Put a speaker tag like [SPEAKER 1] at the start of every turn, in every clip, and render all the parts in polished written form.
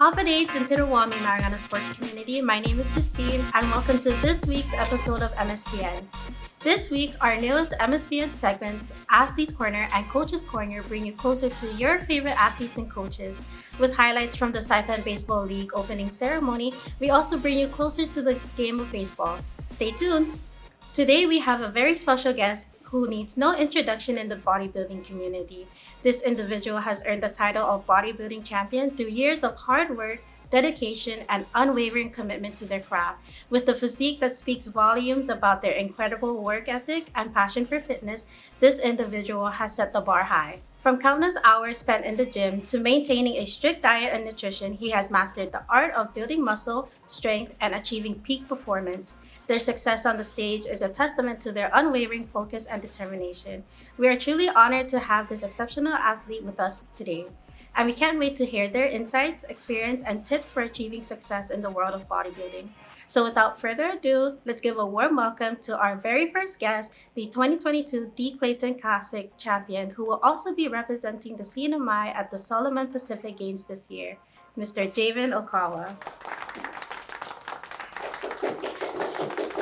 [SPEAKER 1] Håfa in Tirow, Wóómi, Marianas sports community. My name is Justine, and welcome to this week's episode of MSPN. This week, our newest MSPN segments, Athletes Corner and Coaches Corner, bring you closer to your favorite athletes and coaches. With highlights from the Saipan Baseball League opening ceremony, we also bring you closer to the game of baseball. Stay tuned! Today, we have a very special guest who needs no introduction in the bodybuilding community. This individual has earned the title of bodybuilding champion through years of hard work, dedication, and unwavering commitment to their craft. With a physique that speaks volumes about their incredible work ethic and passion for fitness, this individual has set the bar high. From countless hours spent in the gym to maintaining a strict diet and nutrition, he has mastered the art of building muscle, strength, and achieving peak performance. Their success on the stage is a testament to their unwavering focus and determination. We are truly honored to have this exceptional athlete with us today, and we can't wait to hear their insights, experience, and tips for achieving success in the world of bodybuilding. So without further ado, let's give a warm welcome to our very first guest, the 2022 Dee Clayton Classic Champion, who will also be representing the CNMI at the Solomon Pacific Games this year, Mr. Javin Okawa.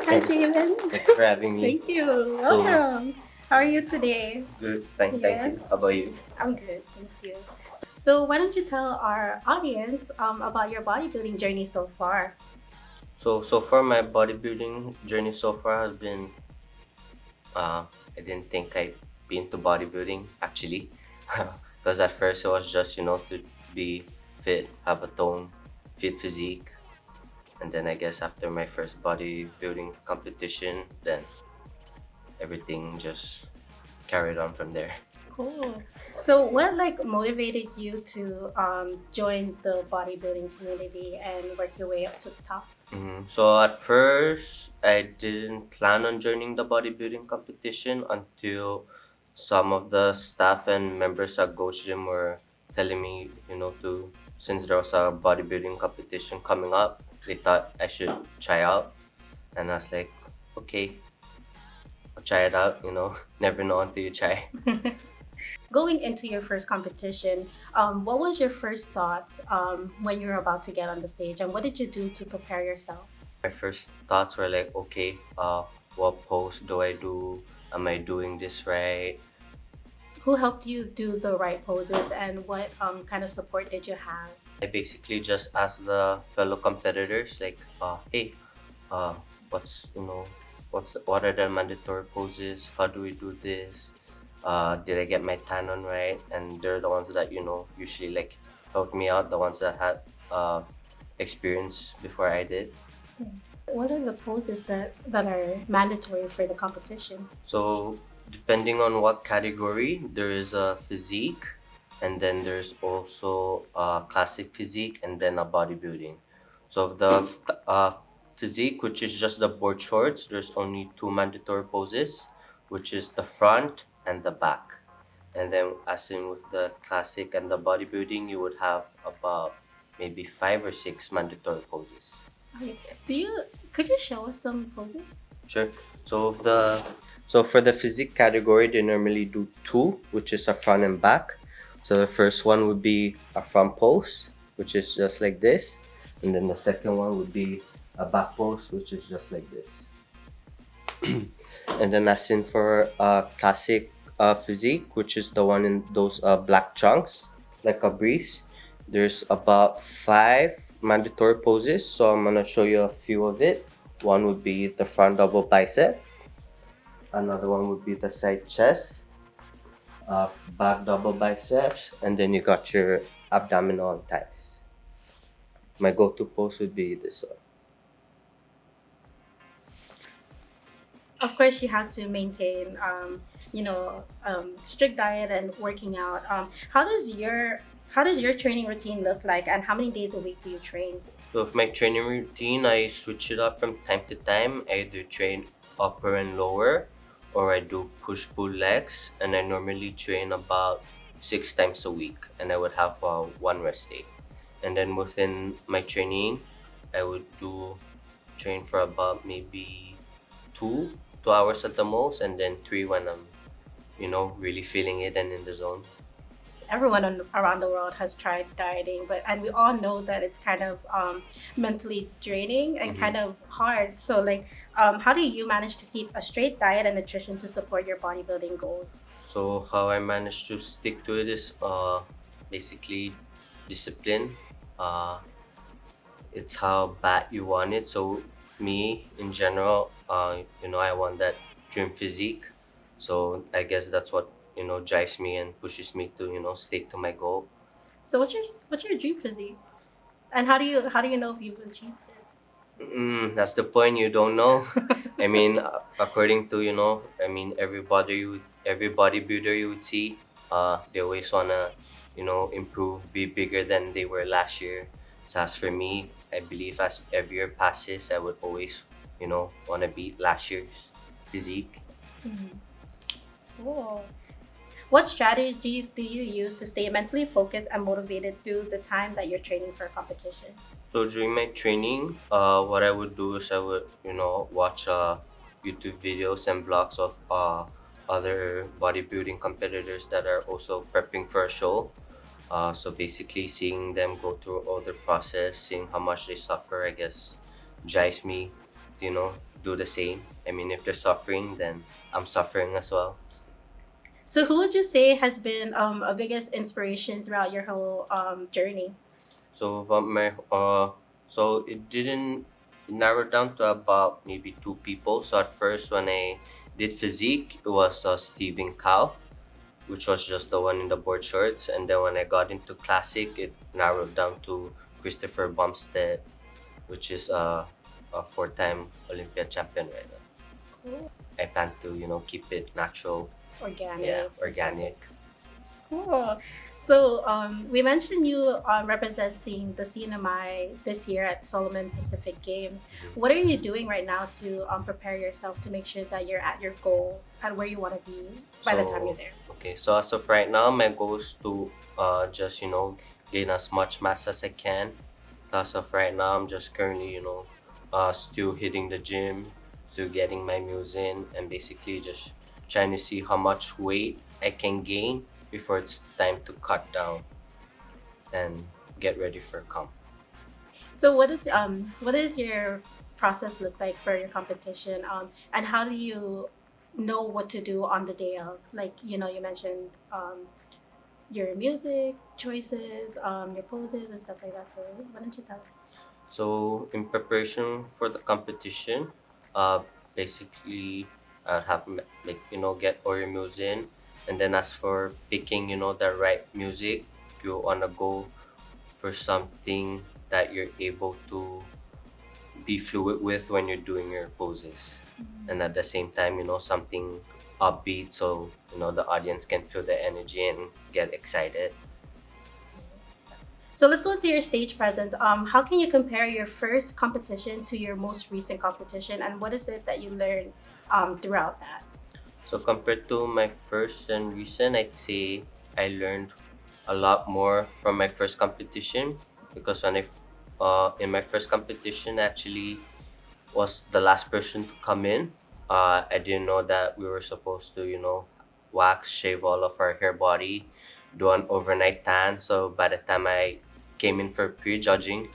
[SPEAKER 1] Hi, Javin.
[SPEAKER 2] Thanks for having me.
[SPEAKER 1] Thank you. Welcome. How are you today?
[SPEAKER 2] Good. Thank you. How about you?
[SPEAKER 1] I'm good. Thank you. So why don't you tell our audience about your bodybuilding journey so far?
[SPEAKER 2] So far my bodybuilding journey so far has been, I didn't think I'd be into bodybuilding actually. Because at first it was just, to be fit, have a toned, fit physique. And then I guess after my first bodybuilding competition, then everything just carried on from there.
[SPEAKER 1] Cool. So what motivated you to join the bodybuilding community and work your way up to the top?
[SPEAKER 2] So at first, I didn't plan on joining the bodybuilding competition until some of the staff and members at Ghost Gym were telling me, since there was a bodybuilding competition coming up, they thought I should try out. And I was like, okay, I'll try it out, never know until you try.
[SPEAKER 1] Going into your first competition, what was your first thoughts when you were about to get on the stage, and what did you do to prepare yourself?
[SPEAKER 2] My first thoughts were like, okay, what pose do I do? Am I doing this right?
[SPEAKER 1] Who helped you do the right poses, and what kind of support did you have?
[SPEAKER 2] I basically just asked the fellow competitors, like, hey, what are the mandatory poses? How do we do this? Did I get my tan on right? And they're the ones that usually helped me out, the ones that had experience before I did.
[SPEAKER 1] What are the poses that are mandatory for the competition?
[SPEAKER 2] So depending on what category, there is a physique, and then there's also a classic physique, and then a bodybuilding. So of the physique, which is just the board shorts, there's only two mandatory poses, which is the front and the back. And then as in with the classic and the bodybuilding, you would have about maybe 5 or 6 mandatory poses.
[SPEAKER 1] Okay. Could you show us some poses?
[SPEAKER 2] Sure. So for the physique category, they normally do 2, which is a front and back. So the first one would be a front pose, which is just like this, and then the second one would be a back pose, which is just like this. And then as in for classic physique, which is the one in those black trunks, like a briefs, there's about 5 mandatory poses. So I'm gonna show you a few of it. One would be the front double bicep. Another one would be the side chest, back double biceps, and then you got your abdominal and thighs. My go-to pose would be this one.
[SPEAKER 1] Of course, you have to maintain, strict diet and working out. How does your training routine look like, and how many days a week do you train?
[SPEAKER 2] So with my training routine, I switch it up from time to time. I either train upper and lower, or I do push-pull legs, and I normally train about 6 times a week, and I would have one rest day. And then within my training, I would train for about maybe 2 hours at the most, and then 3 when I'm really feeling it and in the zone.
[SPEAKER 1] everyone around the world has tried dieting, and we all know that it's kind of mentally draining and kind of hard. So, like, how do you manage to keep a straight diet and nutrition to support your bodybuilding goals?
[SPEAKER 2] So how I managed to stick to it is basically discipline. Uh, it's how bad you want it. So me in general, I want that dream physique. So I guess that's what drives me and pushes me to stick to my goal.
[SPEAKER 1] So, what's your dream physique, and how do you know if you've achieved
[SPEAKER 2] That's the point. You don't know. I mean, according to every bodybuilder you would see, they always wanna, improve, be bigger than they were last year. So as for me, I believe as every year passes, I would always, wanna beat last year's physique.
[SPEAKER 1] it? Cool. What strategies do you use to stay mentally focused and motivated through the time that you're training for a competition?
[SPEAKER 2] So during my training, what I would do is I would, watch YouTube videos and vlogs of other bodybuilding competitors that are also prepping for a show. So basically, seeing them go through all the process, seeing how much they suffer, I guess, drives me, to, do the same. I mean, if they're suffering, then I'm suffering as well.
[SPEAKER 1] So, who would you say has been a biggest inspiration throughout your whole journey?
[SPEAKER 2] So from my so it narrowed down to about maybe two people. So at first, when I did physique, it was Stephen Cow, which was just the one in the board shorts. And then when I got into classic, it narrowed down to Christopher Bumstead, which is a four-time Olympiad champion right now.
[SPEAKER 1] Cool.
[SPEAKER 2] I plan to keep it natural,
[SPEAKER 1] Organic.
[SPEAKER 2] yeah, organic.
[SPEAKER 1] Cool. So, we mentioned you representing the CNMI this year at Solomon Pacific Games. What are you doing right now to prepare yourself to make sure that you're at your goal and where you want to be by the time you're there?
[SPEAKER 2] Okay, so as of right now, my goal is to just gain as much mass as I can. As of right now, I'm just currently still hitting the gym, still getting my meals in, and basically just trying to see how much weight I can gain before it's time to cut down and get ready for comp.
[SPEAKER 1] So, what is your process look like for your competition? And how do you know what to do on the day of? Like, you mentioned your music choices, your poses and stuff like that. So, why don't you tell us?
[SPEAKER 2] So in preparation for the competition, uh, basically I'll have get all your meals in, and then as for picking the right music, you wanna go for something that you're able to be fluid with when you're doing your poses, and at the same time something upbeat so the audience can feel the energy and get excited.
[SPEAKER 1] So let's go to your stage presence. How can you compare your first competition to your most recent competition, and what is it that you learned throughout that?
[SPEAKER 2] So compared to my first and recent, I'd say I learned a lot more from my first competition, because when I in my first competition actually was the last person to come in. I didn't know that we were supposed to wax, shave all of our hair body, do an overnight tan. So by the time I came in for prejudging,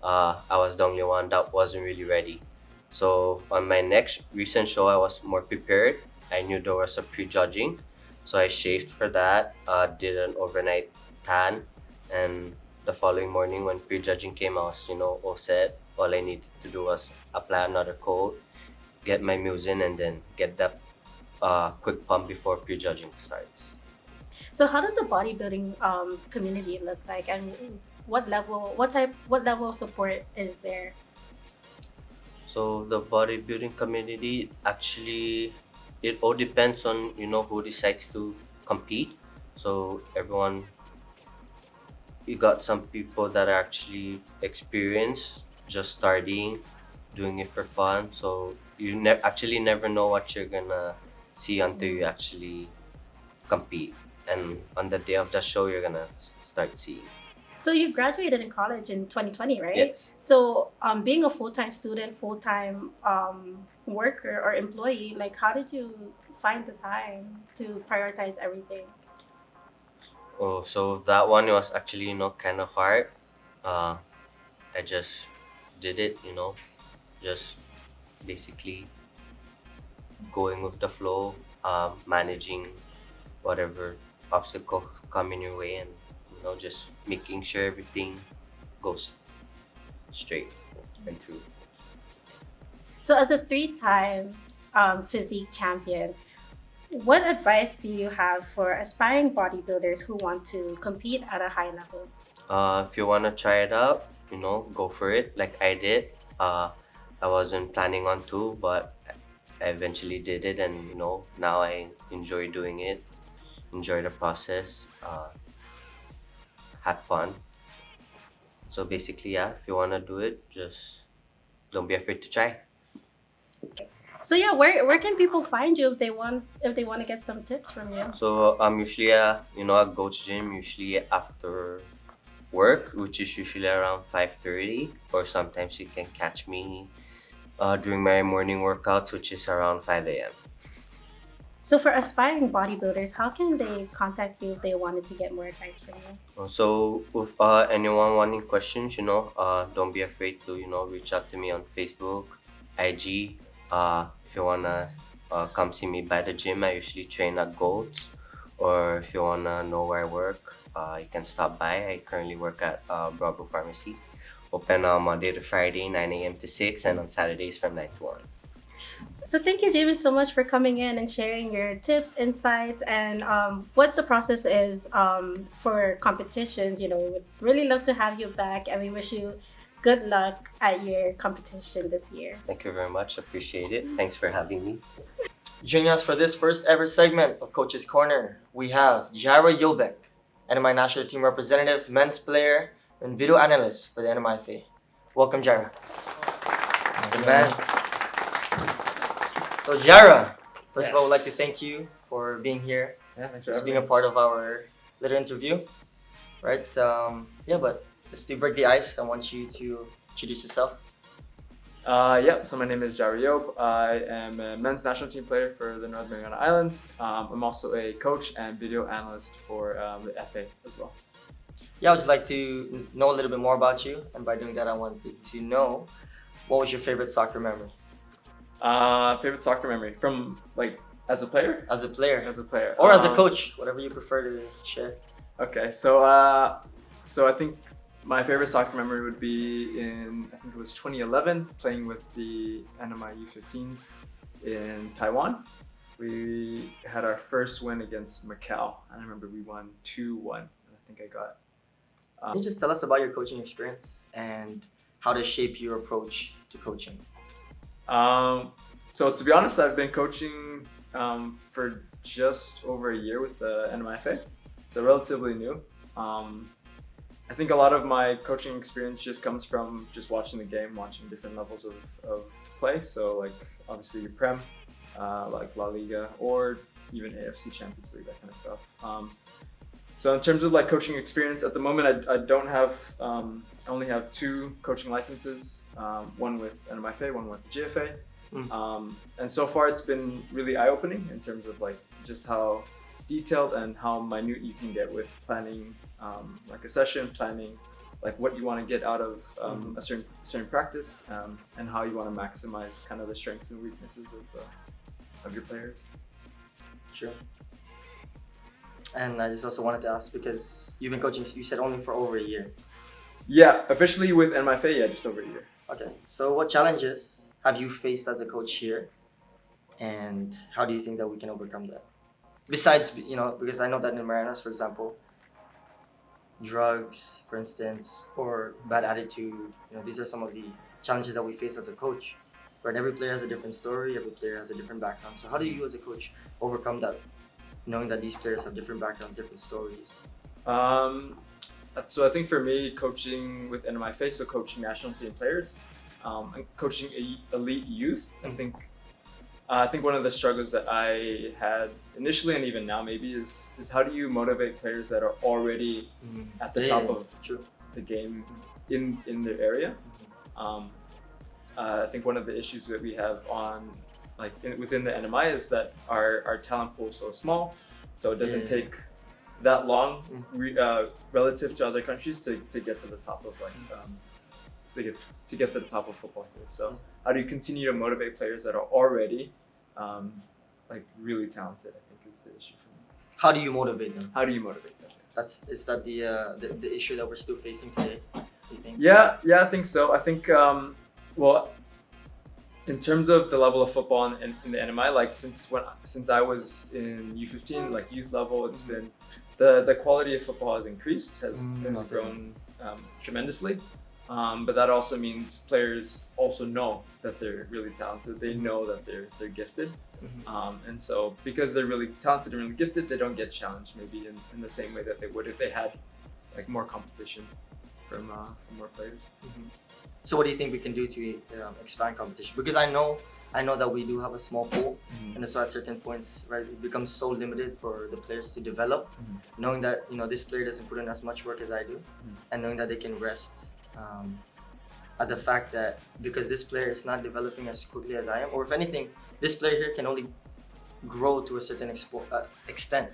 [SPEAKER 2] I was the only one that wasn't really ready. So on my next recent show, I was more prepared. I knew there was a prejudging, so I shaved for that. Did an overnight tan, and the following morning when prejudging came, I was all set. All I needed to do was apply another coat, get my meals in, and then get that quick pump before prejudging starts.
[SPEAKER 1] So how does the bodybuilding community look like, and what level of support is there?
[SPEAKER 2] So the bodybuilding community actually, it all depends on who decides to compete. So everyone, you got some people that are actually experienced, just starting, doing it for fun. So you actually never know what you're gonna see until you actually compete. And on the day of the show, you're gonna start seeing.
[SPEAKER 1] So you graduated in college in 2020, right?
[SPEAKER 2] Yes.
[SPEAKER 1] So being a full-time student, full-time worker or employee, like how did you find the time to prioritize everything?
[SPEAKER 2] Oh, so that one was actually, kind of hard. Uh, I just did it, just basically going with the flow, managing whatever obstacle come in your way, and just making sure everything goes straight and through.
[SPEAKER 1] So, as a three-time physique champion, what advice do you have for aspiring bodybuilders who want to compete at a high level?
[SPEAKER 2] If you wanna try it out, go for it. Like I did. I wasn't planning on to, but I eventually did it, and now I enjoy doing it. Enjoy the process. Had fun. So basically, yeah. If you wanna do it, just don't be afraid to try.
[SPEAKER 1] So yeah, where can people find you if they want to get some tips from you?
[SPEAKER 2] So usually I go to gym usually after work, which is usually around 5:30, or sometimes you can catch me during my morning workouts, which is around 5 a.m.
[SPEAKER 1] So for aspiring bodybuilders, how can they contact you if they wanted to get more advice from you?
[SPEAKER 2] So if anyone wanting questions, don't be afraid to reach out to me on Facebook, IG. If you wanna come see me by the gym, I usually train at Gold's. Or if you wanna know where I work, you can stop by. I currently work at Bravo Pharmacy. Open Monday to Friday, 9 a.m. to 6, and on Saturdays from 9 to 1.
[SPEAKER 1] So thank you, Javin, so much for coming in and sharing your tips, insights, and what the process is for competitions. We would really love to have you back, and we wish you good luck at your competition this year.
[SPEAKER 2] Thank you very much. Appreciate it. Thanks for having me.
[SPEAKER 3] Joining us for this first ever segment of Coach's Corner, we have Jireh Yobech, NMI National Team Representative, men's player, and video analyst for the NMIFA. Welcome, Jireh. Good man. So, Jireh, first of all, I would like to thank you for being here,
[SPEAKER 4] Yeah, thanks for
[SPEAKER 3] just
[SPEAKER 4] having
[SPEAKER 3] being a
[SPEAKER 4] me.
[SPEAKER 3] part of our little interview, right? But just to break the ice, I want you to introduce yourself.
[SPEAKER 4] So my name is Jireh Yobech. I am a men's national team player for the North Mariana Islands. I'm also a coach and video analyst for the FA as well.
[SPEAKER 3] Yeah, I would just like to know a little bit more about you, and by doing that, I wanted to know what was your favorite soccer memory
[SPEAKER 4] Favorite soccer memory from as a player?
[SPEAKER 3] as a player,
[SPEAKER 4] As a player.
[SPEAKER 3] or as a coach, whatever you prefer to share.
[SPEAKER 4] Okay, so I think my favorite soccer memory would be I think it was 2011, playing with the NMI U15s in Taiwan. We had our first win against Macau. I remember we won 2-1. And I think I got.
[SPEAKER 3] Can you just tell us about your coaching experience and how to shape your approach to coaching?
[SPEAKER 4] So to be honest, I've been coaching for just over a year with the NMIFA, so relatively new. I think a lot of my coaching experience just comes from just watching the game, watching different levels of play. So obviously your Prem, like La Liga, or even AFC Champions League, that kind of stuff. So in terms of coaching experience, at the moment I don't have, I only have 2 coaching licenses, one with NMIFA, one with GFA. And so far it's been really eye-opening in terms of just how detailed and how minute you can get with planning a session, planning what you want to get out of a certain practice, and how you want to maximize kind of the strengths and weaknesses of your players.
[SPEAKER 3] Sure. And I just also wanted to ask, because you've been coaching, you said only for over a year.
[SPEAKER 4] Yeah, officially with NMIFA, yeah, just over a year.
[SPEAKER 3] Okay. So what challenges have you faced as a coach here, and how do you think that we can overcome that? Besides, because I know that in Marianas, for example, drugs, for instance, or bad attitude, these are some of the challenges that we face as a coach. Right? Every player has a different story, every player has a different background. So how do you as a coach overcome that, knowing that these players have different backgrounds, different stories?
[SPEAKER 4] So I think for me, coaching with NMIFA, so coaching national team players, and coaching elite youth, I think one of the struggles that I had initially, and even now maybe, is how do you motivate players that are already at the top of the game in their area. I think one of the issues that we have within the NMI is that our talent pool is so small, so it doesn't take that long relative to other countries to get to the top of like to get to the top of football here. So how do you continue to motivate players that are already like really talented? I think is the issue for me.
[SPEAKER 3] How do you motivate them?
[SPEAKER 4] How do you motivate them?
[SPEAKER 3] Is that the issue that we're still facing today? You think?
[SPEAKER 4] Yeah, I think so. I think well, in terms of the level of football in the NMI, like since I was in U15, like youth level, it's been the quality of football has increased, has grown tremendously. But that also means players also know that they're really talented. They know that they're gifted, and so because they're really talented and really gifted, they don't get challenged maybe in the same way that they would if they had like more competition from more players.
[SPEAKER 3] So what do you think we can do to expand competition? Because I know that we do have a small pool, and so at certain points, right, it becomes so limited for the players to develop, knowing that this player doesn't put in as much work as I do, and knowing that they can rest at the fact that because this player is not developing as quickly as I am, or if anything, this player here can only grow to a certain extent,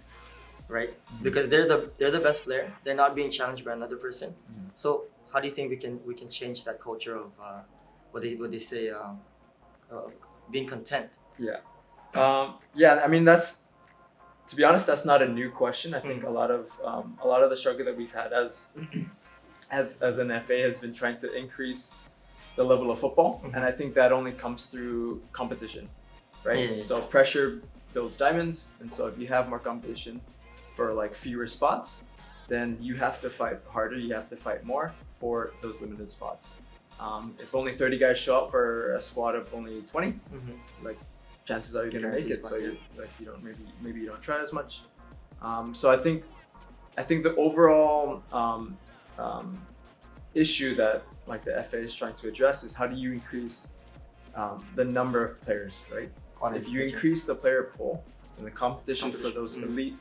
[SPEAKER 3] right? Because they're the best player, they're not being challenged by another person. So how do you think we can change that culture of what they say being content?
[SPEAKER 4] I mean that's, to be honest, that's not a new question. I think a lot of the struggle that we've had as an FA has been trying to increase the level of football, and I think that only comes through competition, right? So pressure builds diamonds, and so if you have more competition for like fewer spots, then you have to fight harder, you have to fight more for those limited spots. If only 30 guys show up for a squad of only 20, like chances are you're gonna make it. So you're like maybe you don't try as much. So I think the overall issue that like the FA is trying to address is how do you increase the number of players, right? If you increase the player pool, then the competition for those elite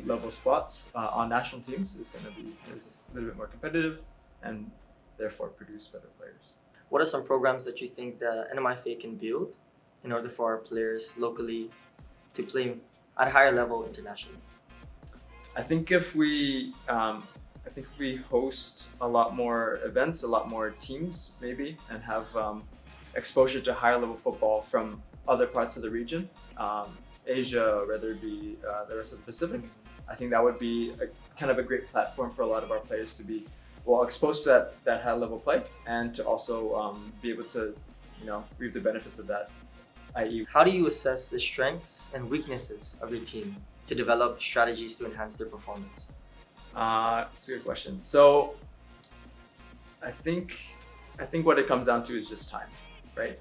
[SPEAKER 4] level spots on national teams is going to be a little bit more competitive, and therefore produce better players.
[SPEAKER 3] What are some programs that you think the NMIFA can build in order for our players locally to play at a higher level internationally?
[SPEAKER 4] I think if we host a lot more events, a lot more teams maybe, and have exposure to higher level football from other parts of the region, Asia, whether it be the rest of the Pacific, I think that would be kind of a great platform for a lot of our players to be exposed to that high level play, and to also be able to reap the benefits of that. I.e.,
[SPEAKER 3] how do you assess the strengths and weaknesses of your team to develop strategies to enhance their performance?
[SPEAKER 4] It's a good question. So I think what it comes down to is just time, right?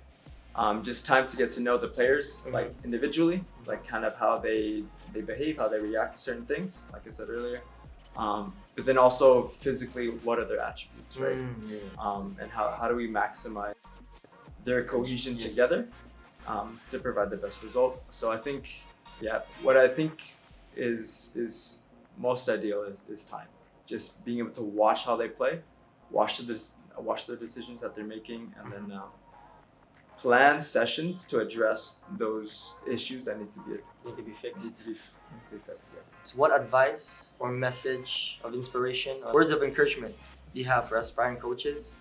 [SPEAKER 4] Just time to get to know the players like individually, like kind of how they behave, how they react to certain things, like I said earlier. But then also physically, what are their attributes, right? And how do we maximize their cohesion together to provide the best result? So I think, what I think is most ideal is time. Just being able to watch how they play, watch the decisions that they're making, and then plan sessions to address those issues that need to be fixed.
[SPEAKER 3] So what advice or message of inspiration or words of encouragement do you have for aspiring coaches,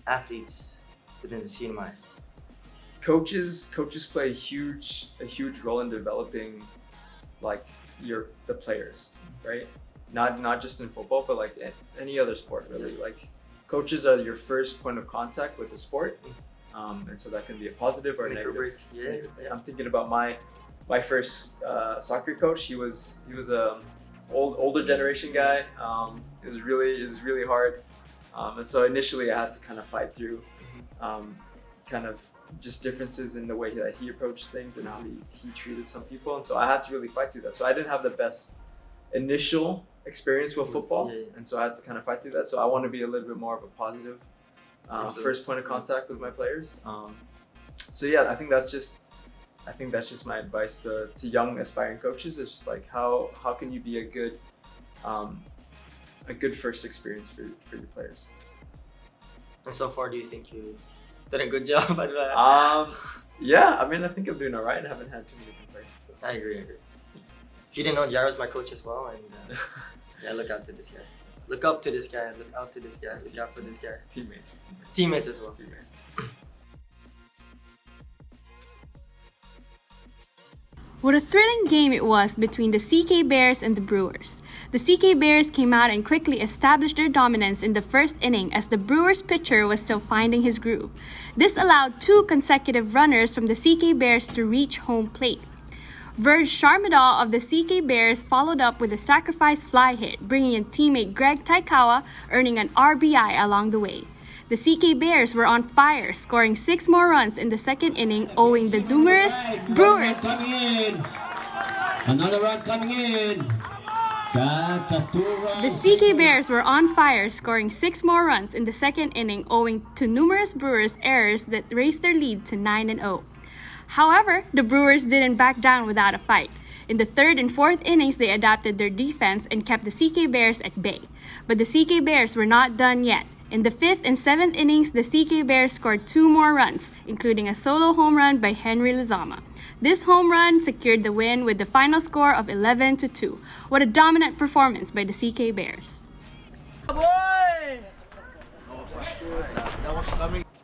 [SPEAKER 3] athletes within the CNMI?
[SPEAKER 4] Coaches play a huge role in developing like the players, right? Not just in football, but like any other sport really. Like coaches are your first point of contact with the sport, and so that can be a positive or a negative. I'm thinking about my first soccer coach. He was a older generation guy. It was really hard, and so initially I had to kind of fight through kind of just differences in the way that he approached things and how he treated some people, and so I had to really fight through that. So I didn't have the best initial experience with football, and so I had to kind of fight through that. So I want to be a little bit more of a positive first point of contact with my players. So yeah, I think that's just my advice to young aspiring coaches. It's just like how can you be a good first experience for your players.
[SPEAKER 3] And so far, do you think you did a good job at that?
[SPEAKER 4] Yeah, I mean, I think I'm doing all right. I haven't had too many complaints. So.
[SPEAKER 3] I agree. If you didn't know, Jireh's my coach as well, and yeah, look out to this guy. Look up to this guy. Look out to this guy. Look out for this guy. Teammates as well.
[SPEAKER 5] What a thrilling game it was between the CK Bears and the Brewers. The CK Bears came out and quickly established their dominance in the first inning as the Brewers pitcher was still finding his groove. This allowed 2 consecutive runners from the CK Bears to reach home plate. Verge Sharmadal of the CK Bears followed up with a sacrifice fly hit, bringing in teammate Greg Taikawa, earning an RBI along the way. The CK Bears were on fire, scoring 6 more runs in the second inning, owing the numerous Brewers.
[SPEAKER 6] Another run coming in. That's a 2-run.
[SPEAKER 5] The CK Bears were on fire, scoring 6 more runs in the second inning, owing to numerous Brewers errors that raised their lead to 9-0. However, the Brewers didn't back down without a fight. In the third and fourth innings, they adapted their defense and kept the CK Bears at bay. But the CK Bears were not done yet. In the 5th and 7th innings, the CK Bears scored 2 more runs, including a solo home run by Henry Lizama. This home run secured the win with the final score of 11-2. What a dominant performance by the CK Bears.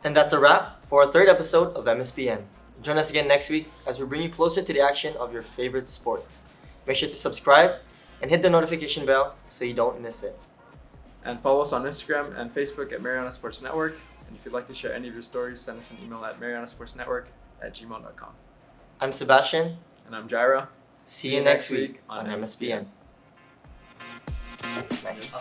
[SPEAKER 3] And that's a wrap for our 3rd episode of MSPN. Join us again next week as we bring you closer to the action of your favorite sports. Make sure to subscribe and hit the notification bell so you don't miss it.
[SPEAKER 4] And follow us on Instagram and Facebook at Marianas Sports Network. And if you'd like to share any of your stories, send us an email at marianasportsnetwork@gmail.com.
[SPEAKER 3] I'm Sebastian.
[SPEAKER 4] And I'm Jireh.
[SPEAKER 3] See you next week on MSPN. Nice.